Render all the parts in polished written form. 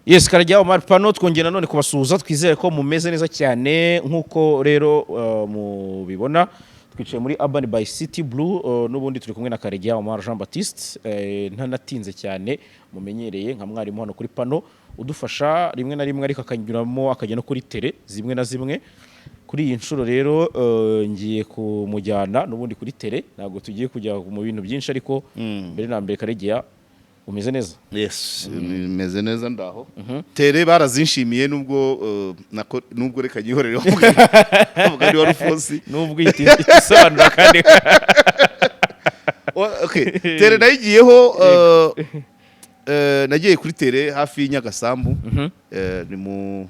Yes, Karajya Omar Pano twongera none kubasuhuza twizere ko mumeze neza cyane nkuko rero mubibona twicaye muri Urban by City Blue n'ubundi turi kumwe na Karajya Omar Jean Baptiste ntanatinze cyane mumenyereye nka mwarimu hano kuri Pano udufasha rimwe na rimwe ariko akanyuramo akajya no kuri tele zimwe na zimwe kuri iyi nshuro rero ngiye kumujyana n'ubundi kuri tele ntabwo tugiye kujya mu bintu byinshi ariko mbere na mbere Karajya umeze neza. Yes, meze neza ndaho. Tere barazinshimiye nubwo reka gihorere bavuga ari warufosi nubwo itisobanura kandi okay, tere nayigiyeho nagiye kuri tere hafi y'Nyagasambu ni mu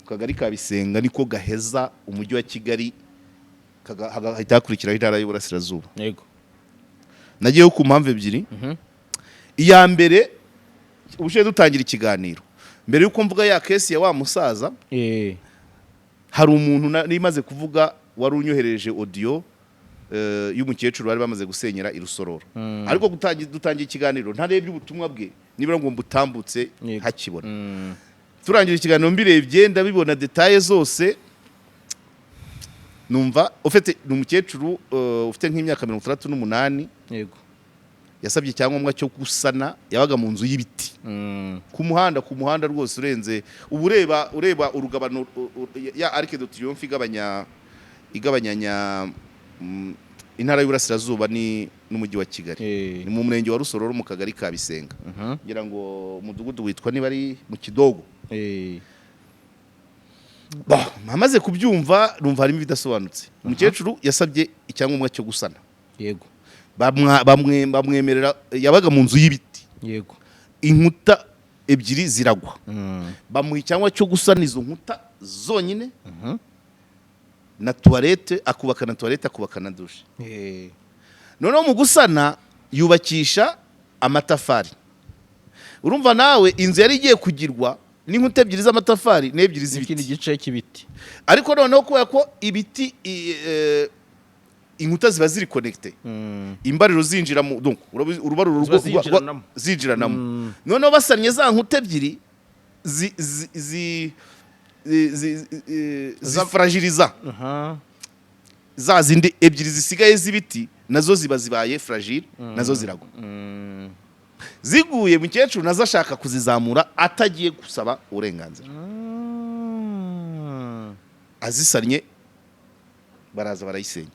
kagari ka Bisenga niko gaheza umujyi wa Kigali hahita hakurikiraho intara y'Uburasirazuba. Yego. Nagiyeho ku mpamvu ebyiri. Iya mbere ubushe dutangira ikiganiro mbere yuko mvuga ya case ya wa musaza hari umuntu nimaze kuvuga wari unyohereje audio y'umukecuru bari bamaze gusenyera irusororo ariko dutangira ikiganiro ntarebye ubutumwa bwe nibura ngo mbutambutse hakibona turangira ikiganiro mbirebye ndabibona details zose numva ufite umukecuru ufite nk'imyaka 38. Yego. Yasabye icyangombwa cyo gusana yabaga mu nzu y'ibiti ku muhanda rwose urenze ureba urugabano ya Arc de Triomphe igabanyanya intara y'Uburasirazuba n'umujyi wa Kigali ni mu murenge wa Rusororo mu kagari ka Bisenga ngira ngo umudugudu witwa niba ari mu Kidogo. Amaze kubyumva numva harimo ibidasobanutse. Umukecuru yasabye icyangombwa cyo gusana. Yego. Bamwemerera yabaga mu nzu y'ibiti. Yego. Inkuta ebyiri ziragwa. Bamuha cyangwa cyo gusana izo nkuta zonyine. Na toilette akubaka na douche. Noneho mu gusana yubakisha amatafari. Urumva nawe inzu yari igiye kugirwa n'inkuta ebyiri z'amatafari n'ebyiri z'ibiti. Ikindi gice cy'ibiti. Ariko noneho kubera ko ibiti inkuta ziba ziri connecte imbariro zinjira mu donc urubaruro zinjiranamo noneho basanye za nkuta ebyiri zifragiliza za zindi ebyiri zisigaye z'ibiti nazo zibaye fragile nazo ziragwa ziguye mukecuru nazo ashaka kuzizamura atagiye gusaba uburenganzira azisanye baraza barayisenya.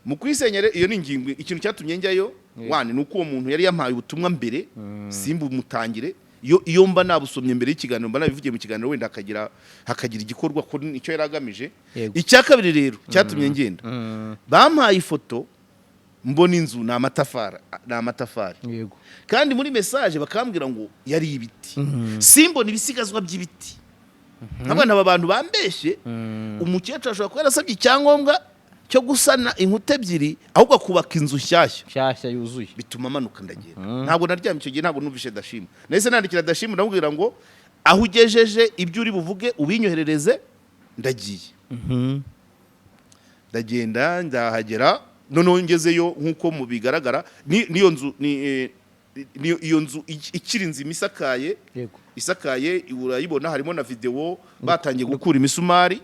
Mu kwisenyere iyo ni ingingo ikintu cyatumye njyayo wani nuko uwo muntu yari yampaye ubutumwa mbere simbu mutangire iyo mba nabusomye mbere y'ikiganiro mba nabivugiye mu kiganiro wenda hakagira igikorwa ko icyo yaragamije. Icya kabiri rero cyatumye ngenda bampaye ifoto mbona inzu na amatafari Yego. kandi muri message bakambwira ngo yari ibiti simbona ibisigazwa by'ibiti nk'abana abantu bambeshye umukecuru ashobora kuba yarasabye icyangombwa cyo gusana inkuta ebyiri ahubwo akubaka inzu nshyashya yuzuye bituma amanuka ndagenda ntabwo naryamye icyo gihe ntabwo numvishe Dashima nahise nandikira Dashima ndamubwira ngo aho ugejeje ibyo uri buvuge ubinyoherereze ndagiye ndagenda ndahagera noneho ngezeyo nk'uko mu bigaragara niyo nzu iyo nzu ikiri inzima isakaye. Yego. Isakaye urayibona harimo na video batangiye gukura imisumari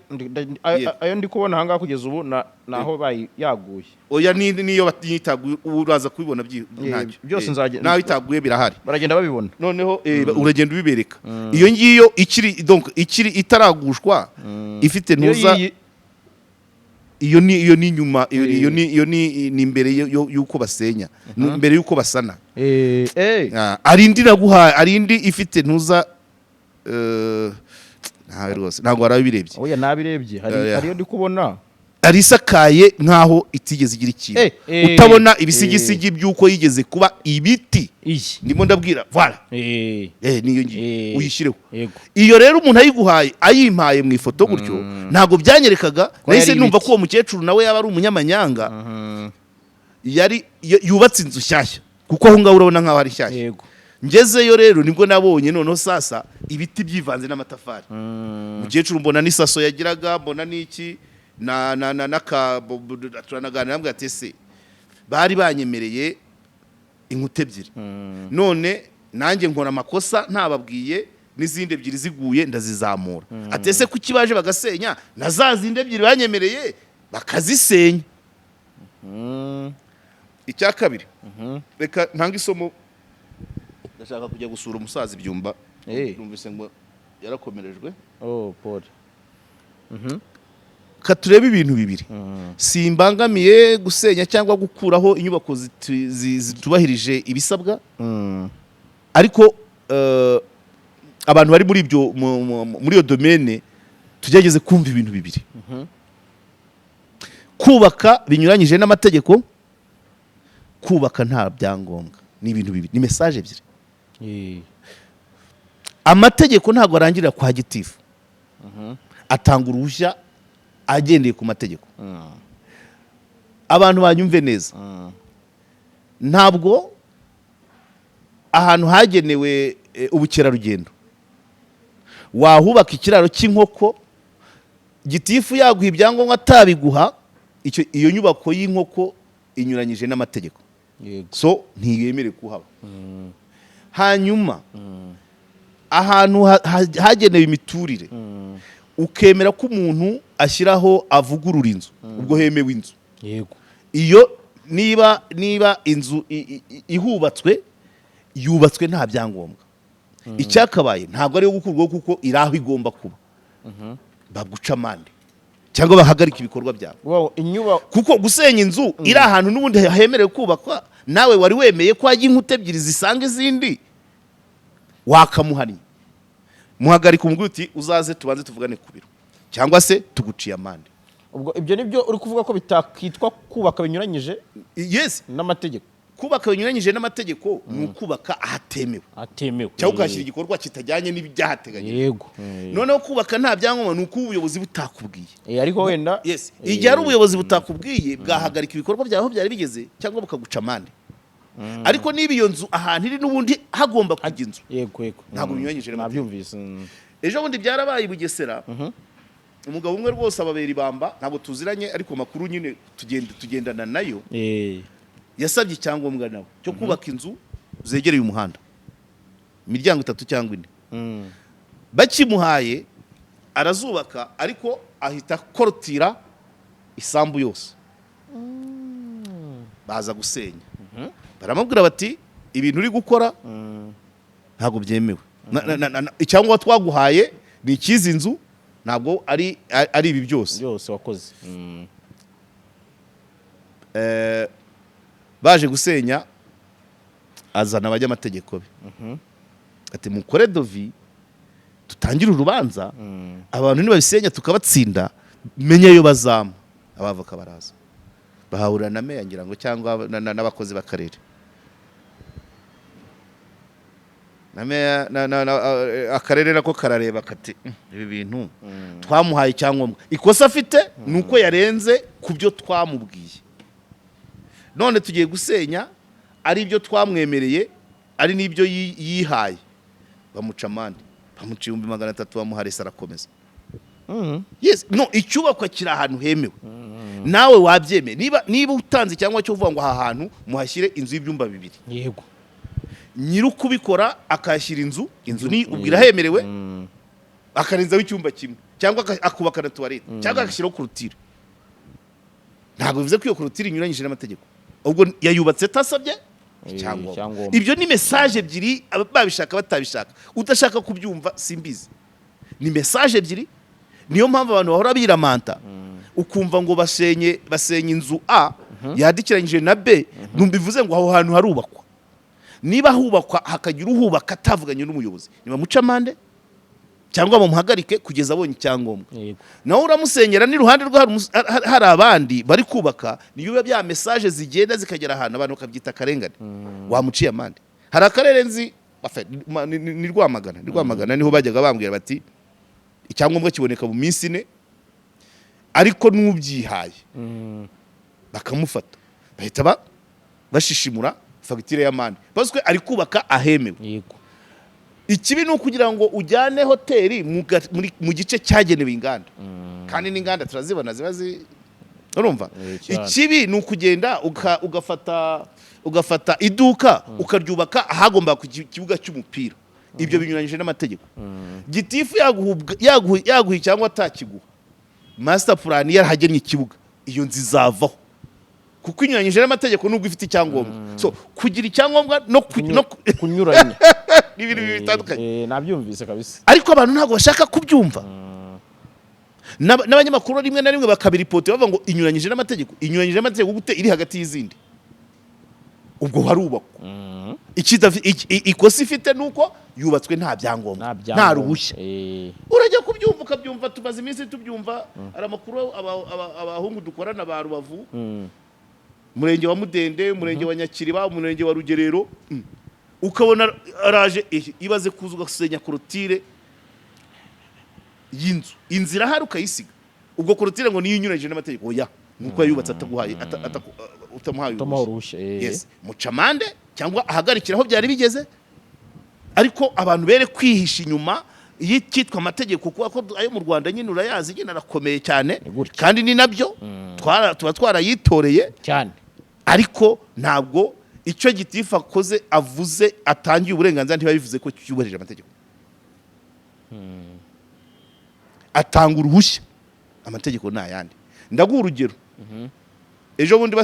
ayo ndi kubona hanga kugeza ubu naho yaguye oya niyo batitaguye uraza kubibona ntacyo byose nzagenda naho itaguye birahari baragenda babibona noneho uragenda ubibereka iyo ngiyo ikiri itaragushwa ifite ntuza iyo ni nyuma iyo ni imbere yuko basenya imbere yuko basana arindi ifite ntuza ntawe rwose ntabwo warabirebye oya nabirebye hariyo ndi kubona arisakaye nkaho itigeze igira ikintu utabona ibisigisigi byuko yigeze kuba ibiti ndimo ndabwira voilà niyo ngiye uyishyireho iyo rero umuntu ayimpaye mu ifoto gutyo ntago byanyerekaga nahise numva ko uwo mukecuru nawe yaba ari umunyamanyanga yari yubatse inzu nshyashya kuko aho ngaho urabona nkaho ari nshyashya ngezeyo rero nibwo nabonye noneho sasa ibiti byivanze n'amatafari mukecuru mbona n'isaso yagiraga mbona n'iki turanaganira mbwa ati se bari banyemereye inkuta ebyiri none nanjye nkora amakosa ntababwiye n'izindi ebyiri ziguye ndazizamura atese ku kibaje bagasenya na za zindi ebyiri banyemereye bakazisenya. Icya kabiri reka ntanga isomo, ndashaka kujya gusura umusaza Ibyumba, numvise ngo yarakomerejwe. Paul. Katurebe ibintu bibiri, simbangamiye gusenya cyangwa gukuraho inyubako zitubahirije ibisabwa, ariko abantu bari muri ibyo muri iyo domaine tugerageze kumva ibintu bibiri. Kubaka binyuranyije n'amategeko, kubaka nta byangombwa, ni ibintu bibiri, ni message ebyiri. Amategeko ntabwo arangirira kwa gitifu, atanga uruhushya agendeye ku mategeko. Abantu banyumve neza, ntabwo ahantu hagenewe ubukerarugendo wahubaka ikiraro cy'inkoko gitifu yaguha ibyangombwa atabiguha, iyo nyubako y'inkoko inyuranyije n'amategeko, so ntiyemerewe kuhaba. Hanyuma ahantu hagenewe imiturire ukemera ko umuntu ashyiraho avugurura inzu, ubwo hemewe inzu. Iyo niba inzu ihubatswe yubatswe nta byangombwa, icyakabaye ntabwo ari yo gukurwaho kuko iri aho igomba kuba, baguca amande cyangwa bahagarika ibikorwa byabo. Kuko gusenya inzu iri ahantu n'ubundi hemerewe kubakwa, nawe wari wemeye ko hajya inkuta ebyiri zisanga izindi, wakamuhannye, muhagarika umubwira uti uzaze tubanze tuvugane ku biro, cyangwa se tuguciye amande. Ubwo ibyo nibyo uri kuvuga ko bitakitwa kubaka binyuranyije n'amategeko. Kubaka binyuranyije n'amategeko ni ukubaka ahatemewe, cyangwa ukahashyira igikorwa kitajyanye n'ibyahateganyijwe. Noneho kubaka nta byangombwa ni uko ubuyobozi butakubwiye. Ariko wenda igihe ari ubuyobozi butakubwiye bwahagarika ibikorwa byaho byari bigeze cyangwa bukaguca amande. Ariko niba iyo nzu ahantu iri n'ubundi hagomba kujya inzu, ntabwo binyuranyije n'amategeko. Ejo bundi byarabaye i Bugesera, umugabo umwe rwose ababera ibamba, ntabwo tuziranye ariko makuru nyine tugendana nayo, yasabye icyangombwa nawe cyo kubaka inzu zegereye umuhanda, imiryango 3 cyangwa 4. Bakimuhaye arazubaka, ariko ahita korotira isambu yose, baza gusenya. Baramubwira bati ibintu uri gukora ntabwo byemewe, icyangombwa twaguhaye ni ikizi inzu, ntabwo ari ibi byose wakoze. Baje gusenya, azana abanyamategeko be, ati mukore dovi tutangire urubanza, abantu nibabisenya tukabatsinda, menya yo bazama. Abavoka baraza, bahahurira na meya ngira ngo cyangwa n'abakozi b'akarere, na meya akarere nako karareba kati ibi bintu twamuhaye icyangombwa, ikosa afite nuko yarenze ku byo twamubwiye, none tugiye gusenya ari ibyo twamwemereye, ari n'ibyo yihaye. Bamuca amande, bamuca 300 bamuha resa, arakomeza. Icyubakwa kiri ahantu hemewe, nawe wabyemeye. Niba utanze cyangwa cyo uvuga ngo aha hantu muhashyire inzu y'ibyumba 2, nyiri ukubikora akashyira inzu ni ubwira hemerewe, akarenzaho icyumba kimwe, cyangwa akubaka na toilette, cyangwa agashyiraho kurutire, ntabwo bivuze ko iyo kurutire inyuranyije n'amategeko, ubwo yayubatse tasabye icyangombwa. Ibyo ni message ebyiri, babishaka batabishaka, udashaka kubyumva simbizi, ni message ebyiri. Niyo mpamvu abantu bahora biramanta, ukumva ngo basenye inzu A yadikiranyije na B, numbivuze ngo aho hantu harubakwa. Niba hubakwa hakagira uhubaka atavuganye n'umuyobozi, niba muca amande cyangwa bamuhagarike kugeza abonye icyangombwa. Naho uramusenyera n'iruhande rwa hari abandi bari kubaka, niyo bya message zigenda zikagera ahantu abantu bakabyita akarengane, wamuciye amande. Hari akarere nzi ni Rwamagana, niho bajyaga bambwira bati icyangombwa kiboneka mu minsi 4, ariko n'ubyihaye bakamufata, bahita bashishimura fagitire y'amande, baswe ari kubaka ahemewe. Ikibi ni ukugira ngo ujyane hoteli mu gice cyagenewe inganda, kandi n'inganda turazibona ziba urumva ikibi ni ukugenda ugafata iduka ukaryubaka ahagomba ku kibuga cy'umupira ibyo binyuranyije n'amategeko gitifu yaguha cyangwa atakiguha master plan yarahagennye ikibuga iyo nzizavaho kuko inyuranyije n'amategeko nubwo ifite icyangombwa so kugira icyangombwa no kunyuranya ni ibintu bitandukanye nabyumvise kabisa ariko abantu ntabwo bashaka kubyumva n'abanyamakuru rimwe na rimwe bakabiripote bavuga ngo inyuranyije n'amategeko gute iri hagati y'izindi ubwo harubakwa ikosa ifite nuko yubatswe nta byangombwa nta ruhushya urajya kubyumva ukabyumva tumaze iminsi tubyumva ari amakuru abahungu dukorana ba Rubavu umurenge wa Mudende umurenge wa Nyakiriba umurenge wa Rugerero ukabona araje ibaze kuza ugasenya korotire y'inzu inzira hari ukayisiga ubwo korotire ngo niyo inyuranyije n'amategeko oya nkuko yubatse ataguhaye utamuhaye uruhushya yes mucamande cyangwa ahagarikira aho byari bigeze ariko abantu bere kwihisha inyuma yitwa amategeko kuko ayo mu Rwanda nyine urayazi nyine arakomeye cyane kandi ni nabyo tuba twarayitoreye cyane ariko ntabwo icyo gitifu akoze avuze atangiye uburenganzira ntibabivuze ko cyubahirije amategeko atanga uruhushya amategeko ni ayandi ndaguha urugero ejo bundi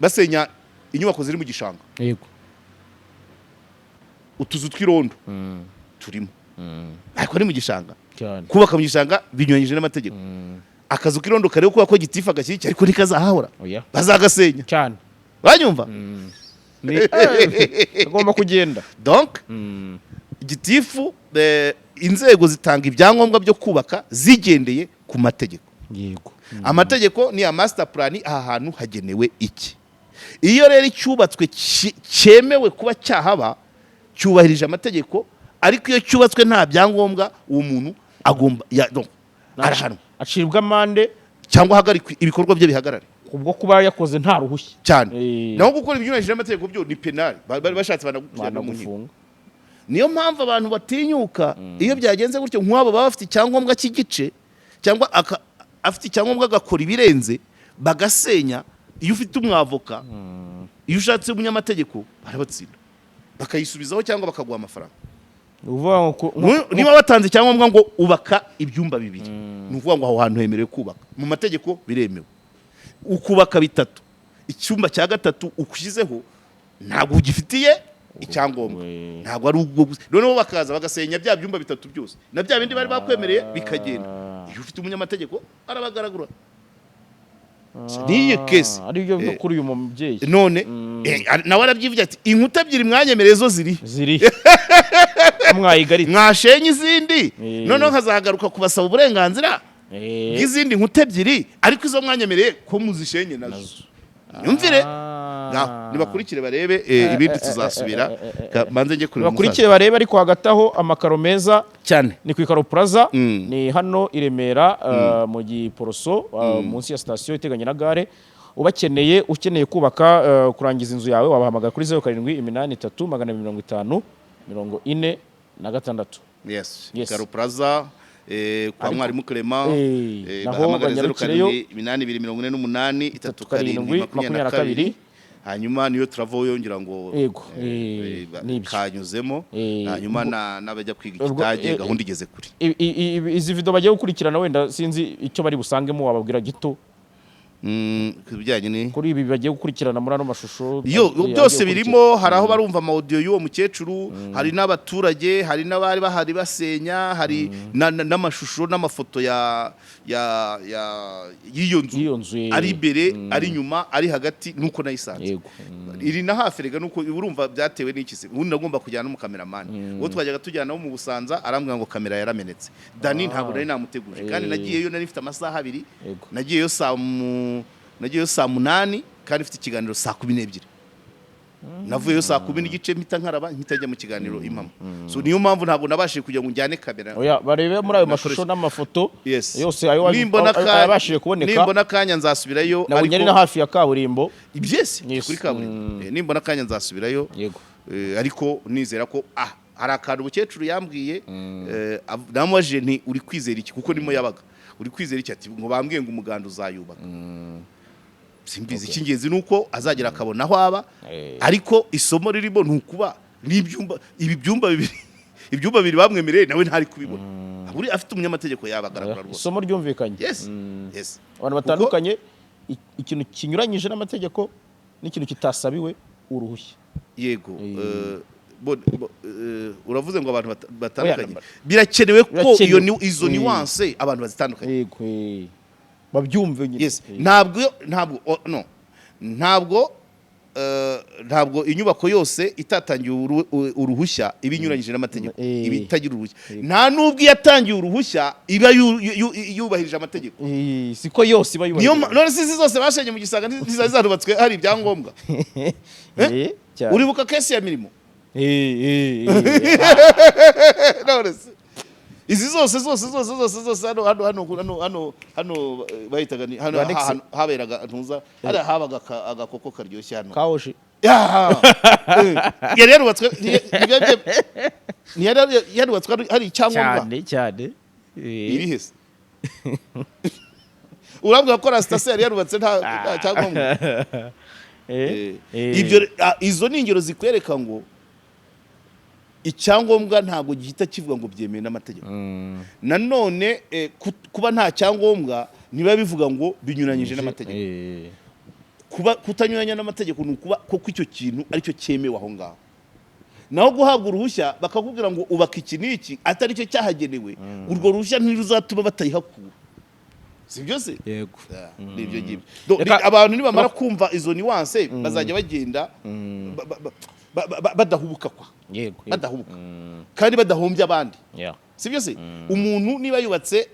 basenya inyubako ziri mu gishanga yego utuzu tw'irondo turimo ariko ni mu gishanga kubaka mu gishanga binyuranyije n'amategeko akazu k'irondo kariho kuba ko gitifu agashyigikira ariko ntikazahahora bazagasenya cyane banyumva agomba kugenda donc gitifu inzego zitanga ibyangombwa byo kubaka zigendeye ku mategeko yego amategeko ni ya master plan aha hantu hagenewe iki iyo rero icyubatswe cyemewe kuba cyahaba cyubahirije amategeko ariko iyo cyubatswe nta byangombwa uwo muntu agomba arahanwa acibwa amande cyangwa hagarikwa ibikorwa bye bihagarare ubwo kuba yakoze nta ruhushya cyane naho gukora ibinyuranyije n'amategeko byo ni penal bari bashatse banagufunga niyo mpamvu abantu batinyuka iyo byagenze gutyo nk'abo baba bafite icyangombwa cy'igice cyangwa afite icyangombwa agakora ibirenze bagasenya iyo ufite umwavoka iyo ushatse umunyamategeko barabatsinda bakayisubizaho cyangwa bakaguha amafaranga niba batanze icyangombwa ngo ubaka ibyumba bibiri ni ukuvuga ngo aho hantu hemerewe kubaka mu mategeko biremewe ukubaka bitatu icyumba cya gatatu ukushyizeho ntabwo ugifitiye icyangombwa ntabwo ari ubwo gusa noneho bakaza bagasenya bya byumba bitatu byose na bya bindi bari bakwemereye bikagenda iyo ufite umunyamategeko arabagaragura niyo kesi ari byo byo kuri uyu mubyeyi none nawe arabyivugira ati inkuta ebyiri mwanyemereye zo ziri mwayigaritse mwashenye izindi noneho nkazagaruka kubasaba uburenganzira bw'izindi nkuta ebyiri ariko izo mwanyemereye ko muzishenye nazo nyumvire nibakurikire barebe ibindi tuzasubira manze njye kuri bakurikire barebe ariko hagati aho amakaro meza cyane ni ku Ikaro Plaza ni hano i Remera mu Giporoso munsi ya station iteganye na gare ukeneye kubaka kurangiza inzu yawe wabahamagara kuri 0783505046 yes Ikaro Plaza kwa mwarimu Clement naho banyarukireyo 8248 hanyuma niyo turavo yongera ngo kanyuzemo hanyuma n'abajya kwiga ikitage gahunda igeze kuri izi video bagiye gukurikirana wenda sinzi icyo bari busangemo wababwira gito kubijyanye ni kuri ibi bagiye gukurikirana muri ano mashusho byose birimo hari aho barumva audio y'uwo mukecuru hari n'abaturage hari n'abari bahari basenya hari n'amashusho n'amafoto y'iyo nzu ari imbere ari inyuma ari hagati nuko nayisanze iri na hafi rega nuko urumva byatewe n'iki se ubundi nagomba kujyana no cameraman uwo twajyaga tujyana mu Busanza arambwira ngo kamera yaramenetse Dani ntabwo nari namuteguje kandi nagiyeyo nari mfite amasaha 2 nagiyeyo saa 8 kandi mfite ikiganiro saa 12 navuyeyo saa 10 mpita nkaraba nkitajya mu kiganiro impamo so niyo mpamvu ntabwo nabashije kujya ngo njyane kamera oya barebe muri ayo mashusho n'amafoto yose ayo abashije kuboneka nimbona kanya nzasubirayo ariko nyari na hafi ya kaburimbo ibyese kuri kaburimbo nimbona kanya nzasubirayo yego ariko nizera ko hari akantu ubukecuru yambwiye namubajije nti uri kwizera iki kuko nimo yabaga uri kwizera iki ati ngo bambwiye ngo umuganda uzayubaka simbizi icy'ingenzi nuko azagera akabona aho aba ariko isomo ririmo nukuba ibi byumba bibiri ibyumba bibiri bamwemereye nawe ntari kubibona buri afite umunyamategeko yabagaragara rwose isomo ryumvikanye yes abantu batandukanye ikintu kinyuranyije n'amategeko n'ikintu kitasabiwe uruhushya yego uravuze ngo abantu batandukanye birakenewe ko izo nuance abantu bazitandukanye yego babyumve nyine ntabwo inyubako yose itatangiye uruhushya iba inyuranyije n'amategeko iba itagira uruhushya nta n'ubwo yatangiye uruhushya iba yubahirije amategeko siko yose iba yubahirije none si zose bashenye mu Gisagara ntizarubatswe hari ibyangombwa uribuka kesi ya Mirimo izi zose hano bahitaga hano haberaga ntuza hari habaga agakoko karyoshye hano kawoshi yari yarubatswe yarubatswe hari icyangombwa cyane iri hese urabwira ko sitasiyo yari yarubatse nta cyangombwa izo ni ingero zikwereka ngo icyangombwa ntabwo gihita kivuga ngo byemewe n'amategeko nanone kuba nta cyangombwa niba bivuga ngo binyuranyije n'amategeko kuba kutanyuranya n'amategeko ni ukuba koko icyo kintu aricyo cyemewe aho ngaho naho guhabwa uruhushya bakakubwira ngo ubaka iki n'iki atari cyo cyahagenewe urwo ruhushya ntiruzatuma batayihakura si byo se yego nibyo ngibyo abantu nibamara kumva izo nuance bazajya bagenda badahubuka badahubuka kandi badahombya abandi si byo se umuntu niba yubatse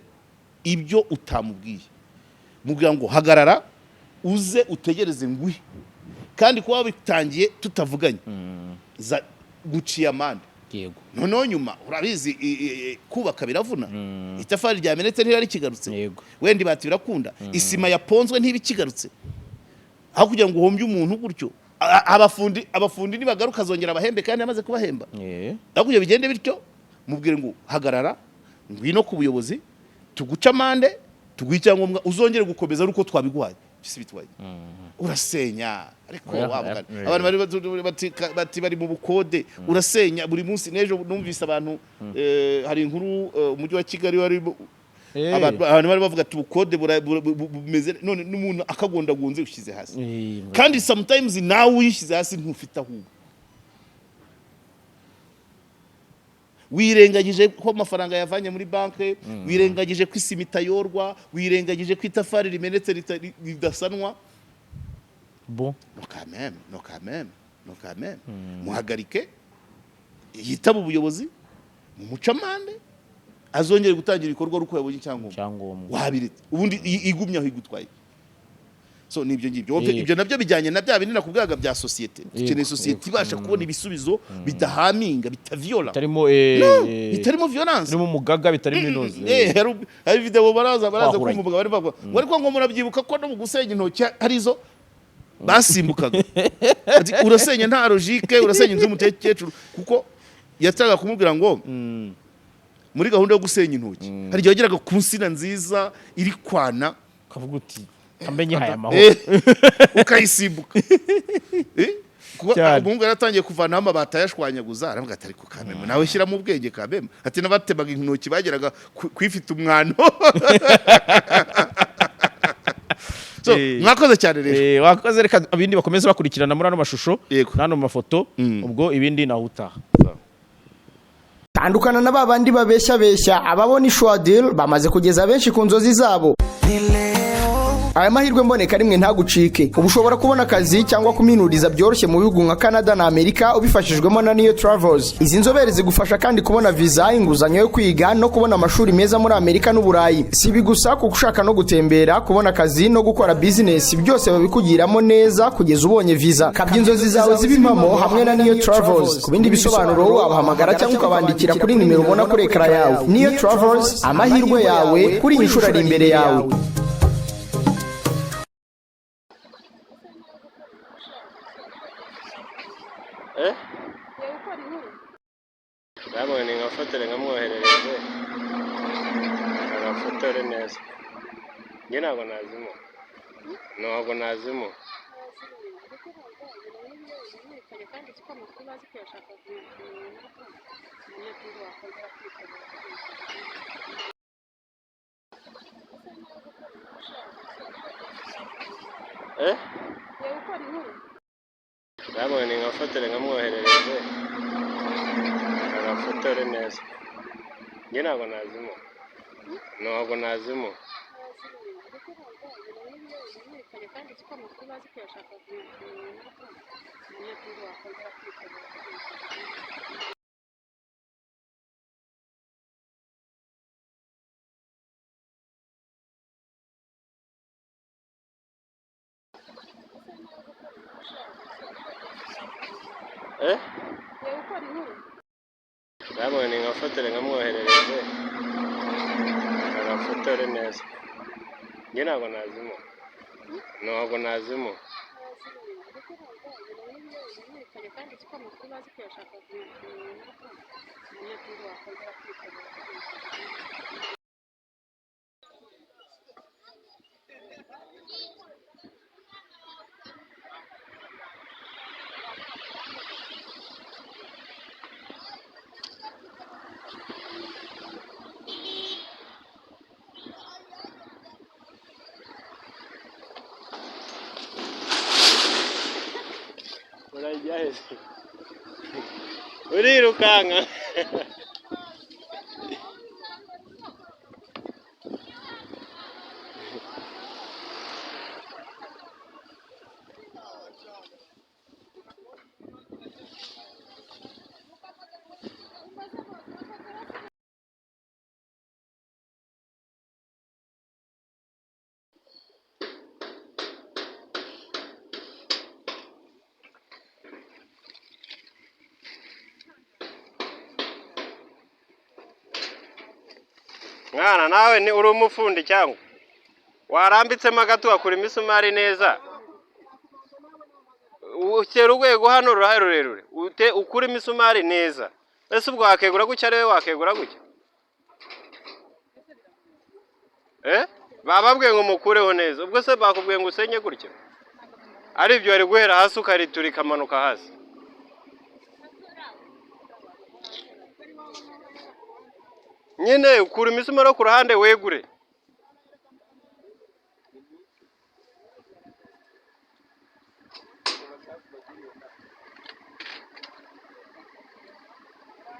ibyo utamubwiye mubwira ngo hagarara uze utegereze nguhe kandi kuba bitangiye tutavuganye guciye amande yego noneho nyuma urabizi kubaka biravuna itafari ryamenetse ntirari kigarutse wenda ibati birakunda isima yaponzwe ntibikigarutse aho kugira ngo uhombye umuntu gutyo abafundi nibagaruka zongera abahembe kandi yamaze kubahemba aho kugira bigende bityo mubwire ngo hagarara ngwino ku buyobozi tuguca amande tuguha icyangombwa uzongere gukomeza ari uko twabiguhaye bisi bitwaye urasenya ariko abantu bari mu bukode urasenya buri munsi nejo numvise abantu hari inkuru umujyi wa Kigali wari abantu bari bavuga ati ubukode bumeze none n'umuntu akagondagunze ushyize hasi kandi sometimes nawe uyishyize hasi ntufite ahubwo wirengagije ko amafaranga yavanye muri banke wirengagije ko isima itayorwa wirengagije ko itafari rimenetse ridasanwa bon no quand même muhagarike yitaba ubuyobozi mucamande azongere gutangira ibikorwa ruko yabonye icyangombwa wabiretse ubundi igumye aho igutwaye so nibyo ngibyo ibyo nabyo bijyanye na bya binini nakubwaga bya societe dukeneye societe ibasha kubona ibisubizo bidahaminga bitaviola bitarimo violence birimo umugaga bitarimo inoze hari video baraza kumvuga bari bavuga ariko ngo murabyibuka ko no mu gusenya intoki harizo basimbukaga ati urasenya nta logique urasenya inzu mutekecuru kuko yataga kumubwira ngo muri gahunda yo gusenya intoki hari igihe wageraga ku nsina nziza iri kwana kavuga uti kamenye haya mahoro ukayisimbuka umuhungu yaratangiye kuvanaho amabati ayashwanyaguza aravuga ati ariko kameme nawe shyira mu bwenge kameme ati n'abatemaga intoki bageraga kwifita umwano so mwakoze cyane rero wakoze reka abindi bakomeze bakurikirana muri ano mashusho n'ano mafoto ubwo ibindi naho utaha tandukana na babandi babeshya ababona ishwa deal bamaze kugeza benshi ku nzozi zabo aya mahirwe mboneka rimwe ntagucike ubu ushobora kubona akazi cyangwa kuminuriza byoroshye mu bihugu nka Canada na Amerika ubifashijwemo na Neo Travels. Izi nzobere zigufasha kandi kubona visa, inguzanyo yo kwiga no kubona amashuri meza muri Amerika n'Uburayi. Si ibi gusa kuko ushaka no gutembera, kubona akazi no gukora business byose babikugiramo neza kugeza ubonye visa. Kabya inzozi zawe zibimamo hamwe na Neo Travels. Ku bindi bisobanuro wabahamagara cyangwa ukabandikira kuri nimero ubona kuri ekara yawe. Neo Travels, amahirwe yawe kuri inshuro ari imbere yawe. Nabonye nkafatire nkamwoherereze agafotore neza njye ntabwo nazimo ntabwo nazimo nabonye nkafotore nkamwoherereze agafotore neza njye ntabwo nazimo ntabwo nazimo nabonye nkafotore nkamwoherereze agafotore neza njye ntabwo nazimo ntabwo nazimo urirukanka mwana nawe ni uri umufundi cyangwa warambitsemo agato wakura imisumari neza ukera urwego hano rurahari rurerure ukura imisumari neza ese ubwo wakegura gutya ariwe wakegura gutya bababwiye ngo mukureho neza ubwo se bakubwiye ngo usenye gutya ari ibyo wari guhera hasi ukaritura ikamanuka hasi nyine ukura imisumari ku ruhande wegure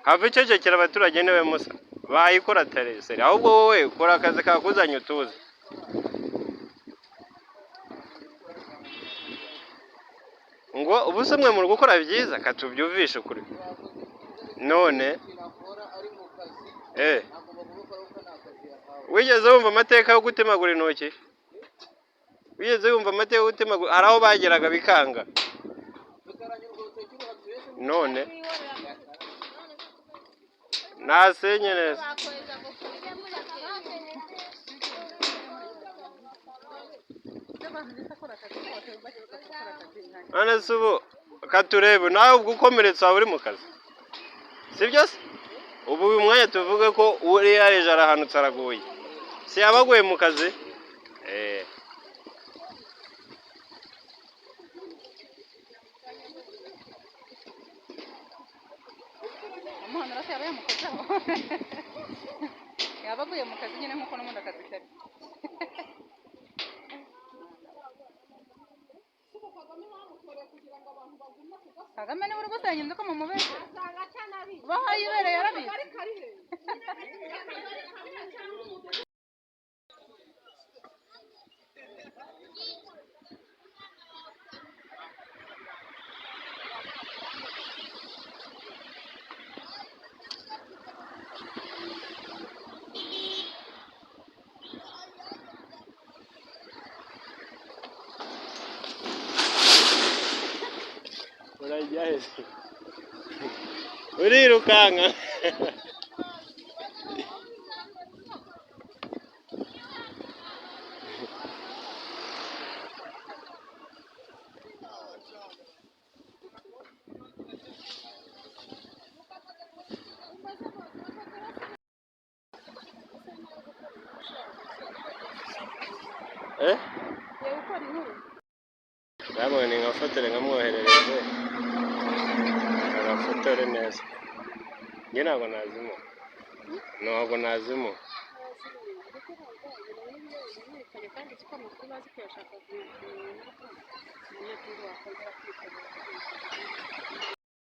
hava icecekera abaturage niwe musa bayikora tereseri ahubwo wowe ukora akazi kakuzanye utuze ngo ubu se mwe muri gukora byiza katubyumvishe ukuri none wigeze wumva amateka yo gutemagura intoki wigeze wumva amateka yo gutemagura hari aho bageraga bikanga none nasenye neza none se ubu katurebe nawe ubwo ukomeretse waba uri mu kazi sibyo se ubu uyu mwanya tuvuge ko uri yareje arahanutse araguye si yabaguye mu kazi yabaguye mu kazi nyine nkuko n'ubundi akazi kari Kagame niwe uri gusenya inzu ko mu mubeshyi baho yibereye yarabizi urirukanka Yewe ukora inkuru. Ndabona nkafotore nkamwoherereze. Agafotore neza. Njye ntabwo nazimo. Ntabwo nazimo. Kandi siko amakuru bazi ko yashaka kumenya.